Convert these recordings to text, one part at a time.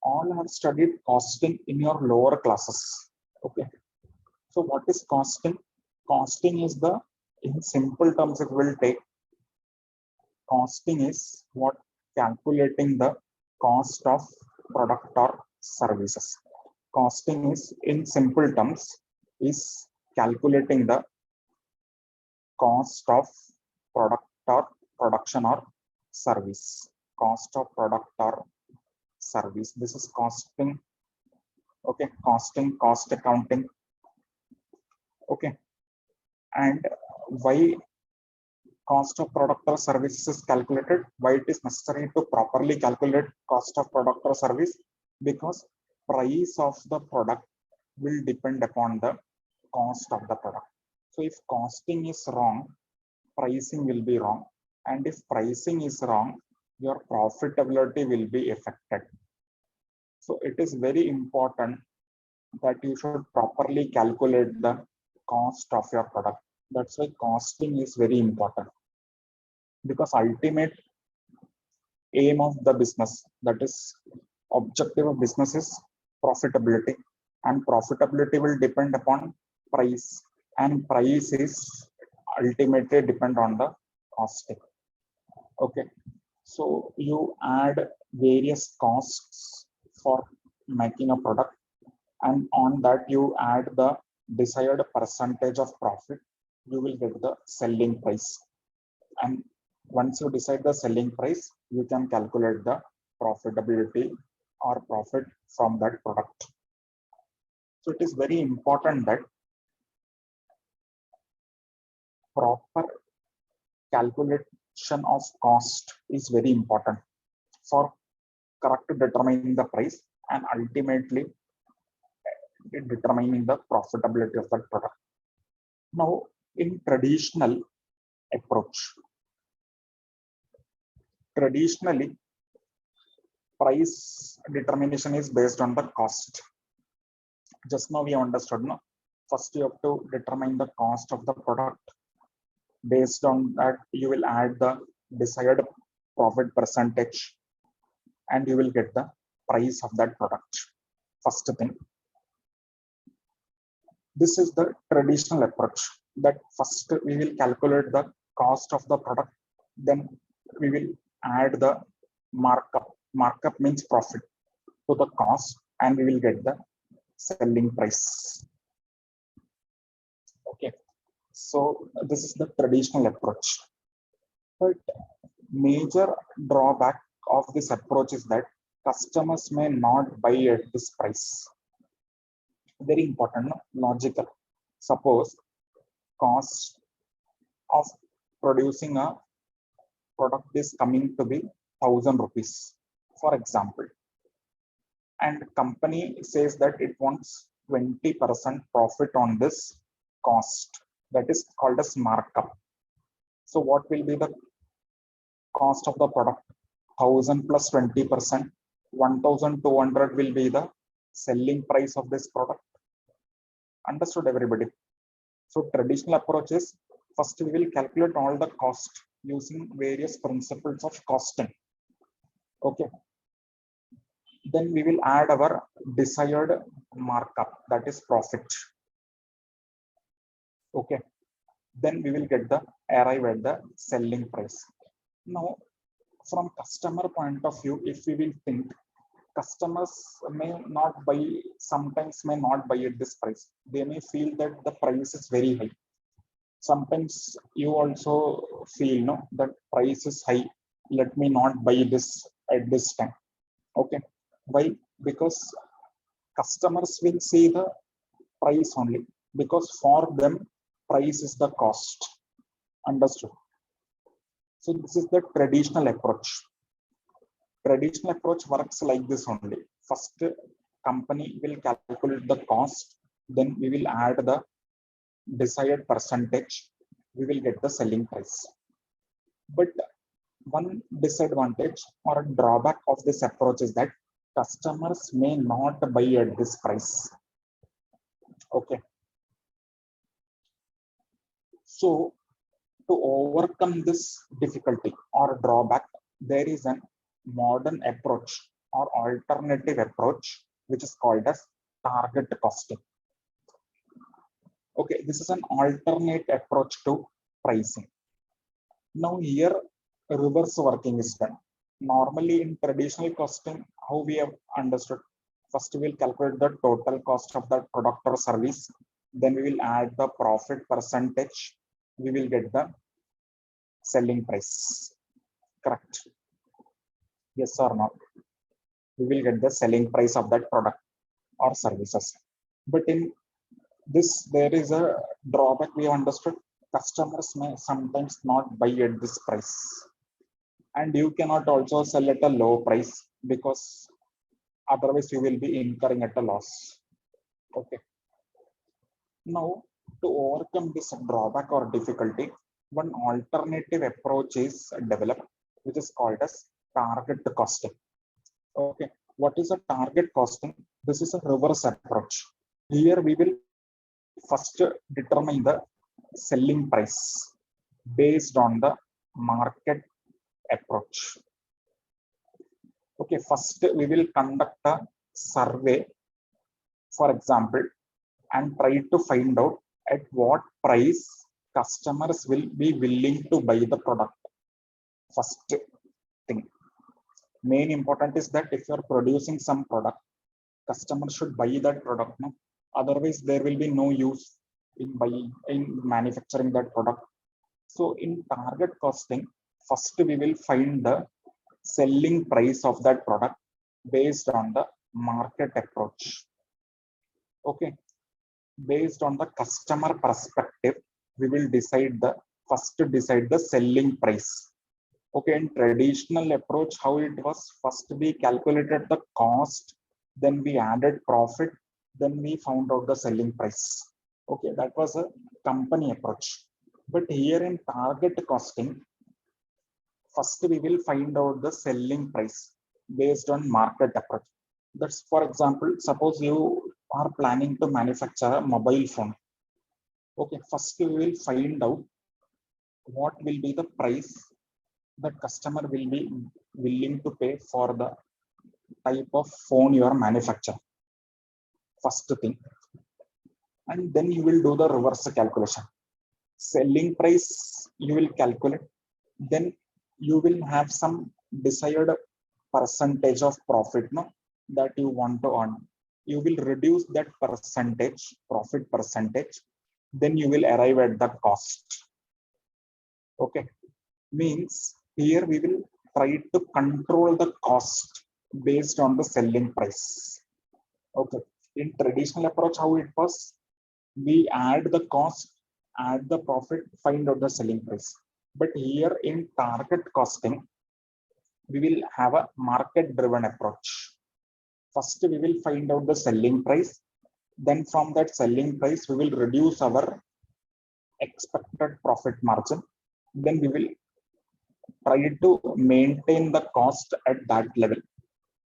All have studied costing in your lower classes. Okay. So what is costing? Costing is the, in simple terms, it will take, costing is what, calculating the cost of product or services. Costing is, in simple terms, is calculating the cost of product or production or service. Cost of product or service. This is costing. Okay, costing, cost accounting. Okay, and why cost of product or service is calculated? Why it is necessary to properly calculate cost of product or service? Because price of the product will depend upon the cost of the product. So if costing is wrong, pricing will be wrong, and if pricing is wrong, your profitability will be affected. So it is very important that you should properly calculate the cost of your product. That's why costing is very important, because ultimate aim of the business, that is objective of business, is profitability, and profitability will depend upon price, and price is ultimately depend on the costing. Okay, so you add various costs for making a product, and on that you add the desired percentage of profit, you will get the selling price. And once you decide the selling price, you can calculate the profitability or profit from that product. So it is very important that proper calculation of cost is very important for correct determining the price and ultimately determining the profitability of that product. Now, in traditionally, price determination is based on the cost. Just now we understood, no? First you have to determine the cost of the product. Based on that, you will add the desired profit percentage and you will get the price of that product. First thing. This is the traditional approach, that first we will calculate the cost of the product, then we will add the markup. Markup means profit to the cost, and we will get the selling price. Okay, so this is the traditional approach. But major drawback of this approach is that customers may not buy at this price. Very important, no? Logical. Suppose cost of producing a product is coming to be 1,000 rupees, for example, and company says that it wants 20% profit on this cost. That is called as markup. So what will be the cost of the product? 1,000 plus 20%, 1,200 will be the selling price of this product. Understood, everybody? So traditional approach is, first we will calculate all the cost using various principles of costing. Okay. Then we will add our desired markup, that is profit. Okay. Then we will arrive at the selling price. Now, from customer point of view, if we will think, customers may not buy, sometimes may not buy at this price. They may feel that the price is very high. Sometimes you also feel, no, that price is high, let me not buy this at this time. Okay. Why? Because customers will see the price only, because for them price is the cost. Understood? So this is the traditional approach. Traditional approach works like this only. First, company will calculate the cost, then we will add the desired percentage, we will get the selling price. But one disadvantage or a drawback of this approach is that customers may not buy at this price. Okay. So to overcome this difficulty or drawback, there is a modern approach or alternative approach, which is called as target costing. Okay, this is an alternate approach to pricing. Now here reverse working is done. Normally in traditional costing, how we have understood, first we will calculate the total cost of the product or service, then we will add the profit percentage, we will get the selling price. Correct? Yes or no? We will get the selling price of that product or services. But in this, there is a drawback we have understood. Customers may sometimes not buy at this price. And you cannot also sell at a low price because otherwise you will be incurring at a loss. Okay. Now, to overcome this drawback or difficulty, one alternative approach is developed, which is called as target costing. Okay, what is a target costing? This is a reverse approach. Here we will first determine the selling price based on the market approach. Okay, first we will conduct a survey, for example, and try to find out at what price customers will be willing to buy the product. First thing. Main important is that if you are producing some product, customers should buy that product. No? Otherwise, there will be no use in manufacturing that product. So in target costing, first we will find the selling price of that product based on the market approach. Okay. Based on the customer perspective, we will decide the selling price. Okay, in traditional approach, how it was, first we calculated the cost, then we added profit, then we found out the selling price. Okay, that was a company approach. But here in target costing, first we will find out the selling price based on market approach. That's, for example, suppose you are planning to manufacture a mobile phone. Okay, first we will find out what will be the price that customer will be willing to pay for the type of phone you are manufacturing. First thing. And then you will do the reverse calculation. Selling price you will calculate. Then you will have some desired percentage of profit, no, that you want to earn. You will reduce that percentage, profit percentage. Then you will arrive at the cost. Okay. Means here we will try to control the cost based on the selling price. Okay. In traditional approach, how it was, we add the cost, add the profit, find out the selling price. But here in target costing, we will have a market driven approach. First, we will find out the selling price. Then from that selling price, we will reduce our expected profit margin. Then we will try to maintain the cost at that level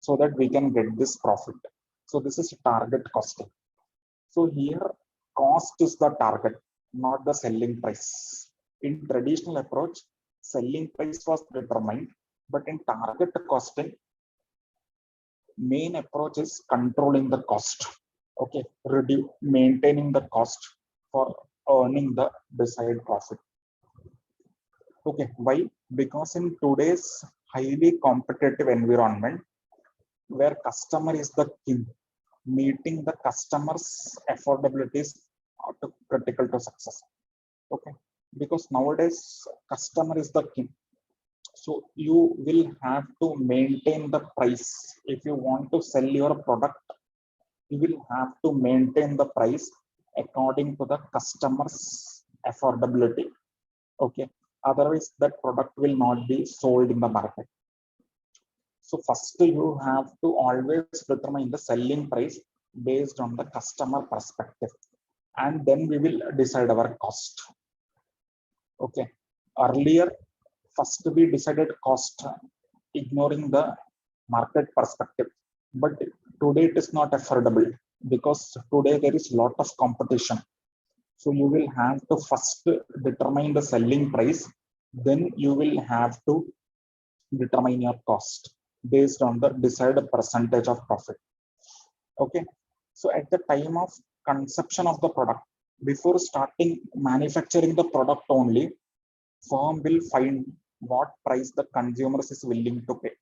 so that we can get this profit. So this is target costing. So here cost is the target, not the selling price. In traditional approach, selling price was determined, but in target costing, main approach is controlling the cost. Okay, maintaining the cost for earning the desired profit. Okay, why? Because in today's highly competitive environment, where customer is the king, meeting the customer's affordability is critical to success. Okay, because nowadays customer is the king. So you will have to maintain the price. If you want to sell your product, you will have to maintain the price according to the customer's affordability. Okay. Otherwise, that product will not be sold in the market. So first, you have to always determine the selling price based on the customer perspective, and then we will decide our cost. Okay. Earlier, first we decided cost, ignoring the market perspective. But today it is not affordable because today there is a lot of competition. So you will have to first determine the selling price, then you will have to determine your cost. based on the desired percentage of profit. Okay. So at the time of conception of the product, before starting manufacturing the product only, firm will find what price the consumers is willing to pay.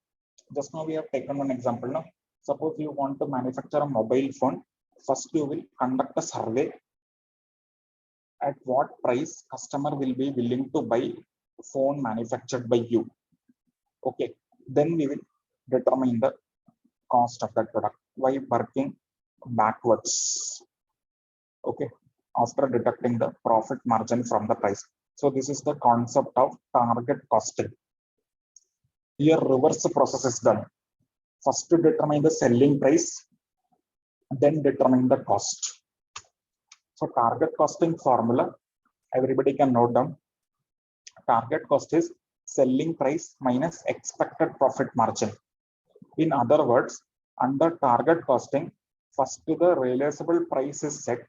Just now we have taken one example. Now, suppose you want to manufacture a mobile phone. First, you will conduct a survey at what price customer will be willing to buy phone manufactured by you. Okay, then we will determine the cost of that product by working backwards. Okay, after deducting the profit margin from the price. So this is the concept of target costing. Here reverse process is done. First to determine the selling price, then determine the cost. So target costing formula, everybody can note down. Target cost is selling price minus expected profit margin. In other words, under target costing, first the realizable price is set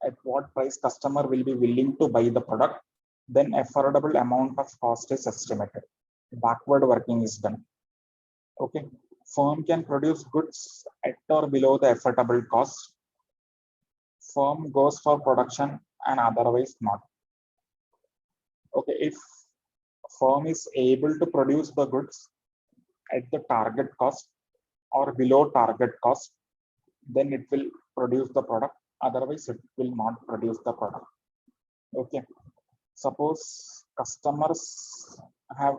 at what price customer will be willing to buy the product, then affordable amount of cost is estimated. Backward working is done. Okay, firm can produce goods at or below the affordable cost. Firm goes for production and otherwise not. Okay, if firm is able to produce the goods at the target cost or below target cost, then it will produce the product. Otherwise, it will not produce the product. Okay. Suppose customers have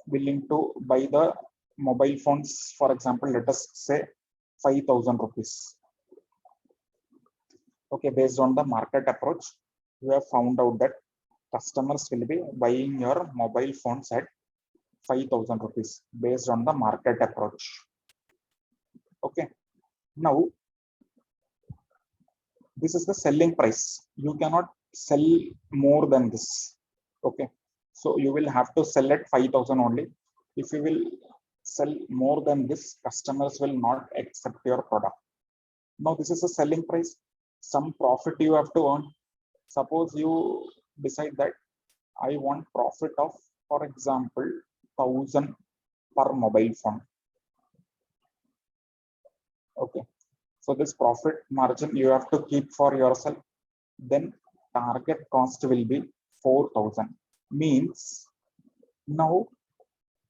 willing to buy the mobile phones, for example, let us say 5,000 rupees. Okay, based on the market approach, you have found out that customers will be buying your mobile phones at 5,000 rupees based on the market approach. Okay, now this is the selling price. You cannot sell more than this. Okay, so you will have to sell at 5,000 only. If you will sell more than this, customers will not accept your product. Now this is a selling price. Some profit you have to earn. Suppose you decide that I want profit of, for example, 1,000 per mobile phone. Okay, so this profit margin you have to keep for yourself. Then target cost will be 4,000. Means now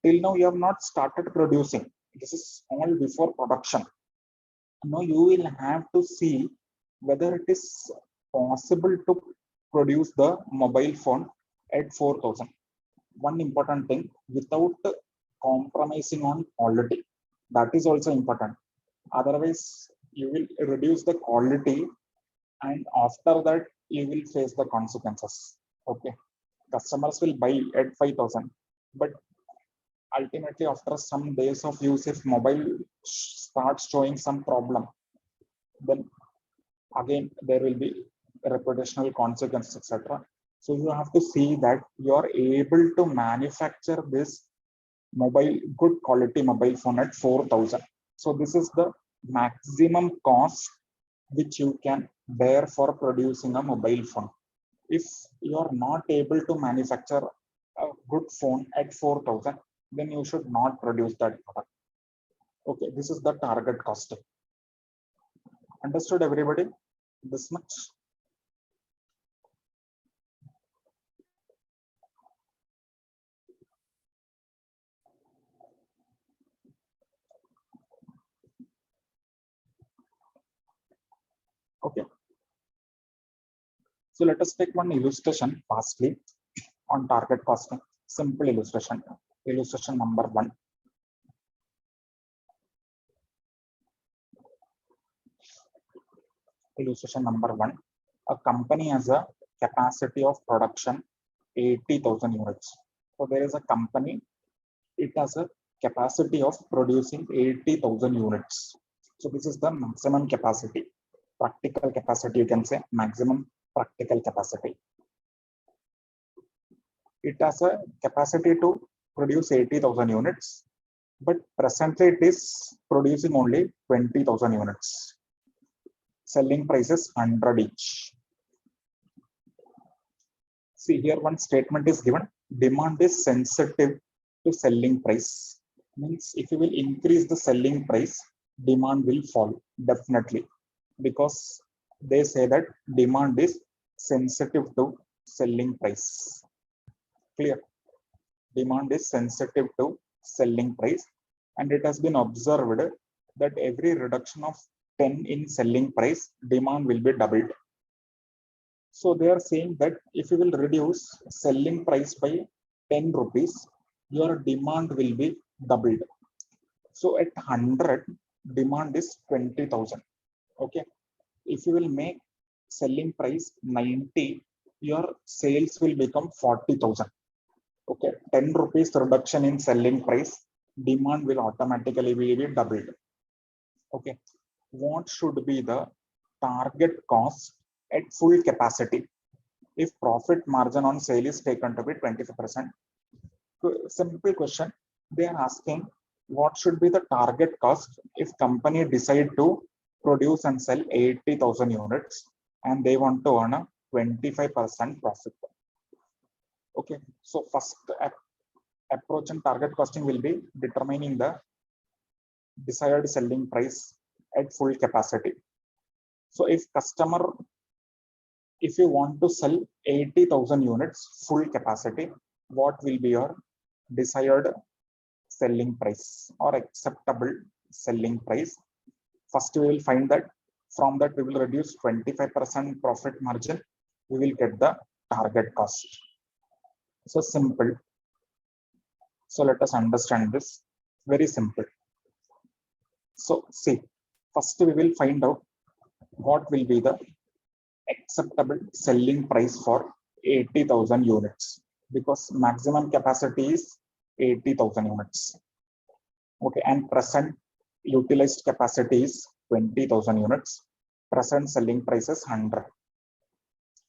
till now you have not started producing. This is all before production. Now you will have to see whether it is possible to produce the mobile phone at 4,000. One important thing, without compromising on quality. That is also important. Otherwise, you will reduce the quality and after that you will face the consequences. Okay, customers will buy at 5,000, but ultimately after some days of use, if mobile starts showing some problem, then again there will be reputational consequences, etc. So you have to see that you are able to manufacture this good quality mobile phone at 4,000. So this is the maximum cost which you can bear for producing a mobile phone. If you are not able to manufacture a good phone at 4,000, then you should not produce that product. Okay, this is the target costing. Understood, everybody? This much. Okay. So let us take one illustration fastly on target costing. Simple illustration. Illustration number 1. Illustration number 1. A company has a capacity of production 80,000 units. So there is a company, it has a capacity of producing 80,000 units. So this is the maximum capacity. Practical capacity, you can say maximum practical capacity. It has a capacity to produce 80,000 units, but presently it is producing only 20,000 units. Selling price is 100 each. See here one statement is given, demand is sensitive to selling price. Means if you will increase the selling price, demand will fall definitely, because they say that demand is sensitive to selling price. Clear? Demand is sensitive to selling price, and it has been observed that every reduction of 10 in selling price, demand will be doubled. So they are saying that if you will reduce selling price by 10 rupees, your demand will be doubled. So at 100, demand is 20,000. Okay. If you will make selling price 90, your sales will become 40,000. Okay. 10 rupees reduction in selling price, demand will automatically be doubled. Okay. What should be the target cost at full capacity if profit margin on sale is taken to be 25%? Simple question. They are asking what should be the target cost if company decide to produce and sell 80,000 units and they want to earn a 25% profit. Okay, so first approach and target costing will be determining the desired selling price at full capacity. So if you want to sell 80,000 units full capacity, what will be your desired selling price or acceptable selling price? First, we will find that. From that, we will reduce 25% profit margin. We will get the target cost. So simple. So let us understand this. Very simple. So see, first we will find out what will be the acceptable selling price for 80,000 units, because maximum capacity is 80,000 units. Okay, and present utilized capacity is 20,000 units. Present selling price is 100.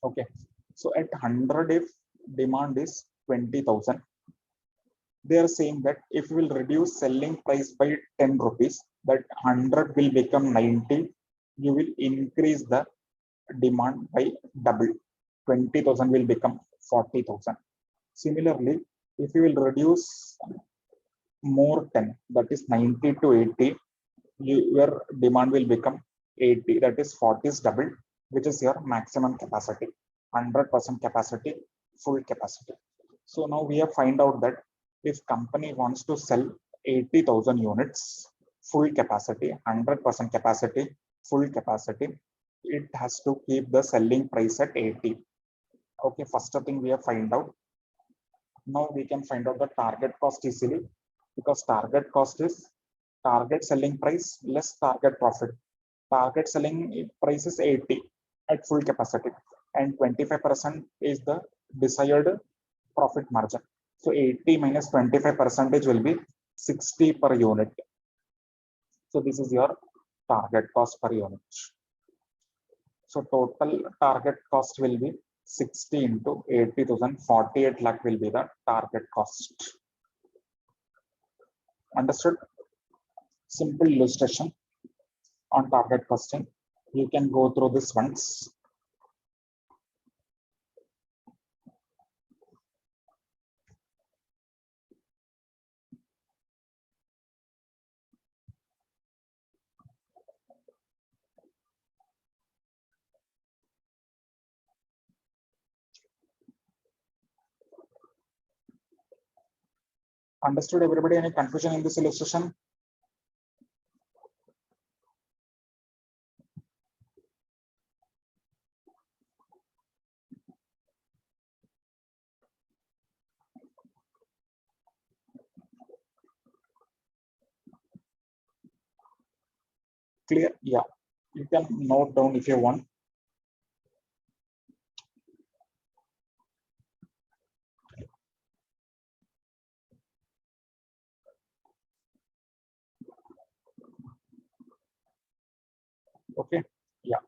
Okay, so at 100, if demand is 20,000, they are saying that if we will reduce selling price by 10 rupees, that 100 will become 90. You will increase the demand by double. 20,000 will become 40,000. Similarly, if you will reduce more 10, that is 90 to 80, your demand will become 80, that is 40 is double, which is your maximum capacity. 100% capacity, full capacity. So now we have find out that if company wants to sell 80,000 units full capacity, 100% capacity, full capacity, it has to keep the selling price at 80. Okay, first thing we have find out. Now we can find out the target cost easily, because target cost is target selling price less target profit. Target selling price is 80 at full capacity, and 25% is the desired profit margin. So 80 minus 25% will be 60 per unit. So this is your target cost per unit. So total target cost will be 60 into 80,000, 48 lakh will be the target cost. Understood? Simple illustration on target costing. You can go through this once. Understood everybody? Any confusion in this illustration? Clear? Yeah. You can note down if you want. Okay. Yeah.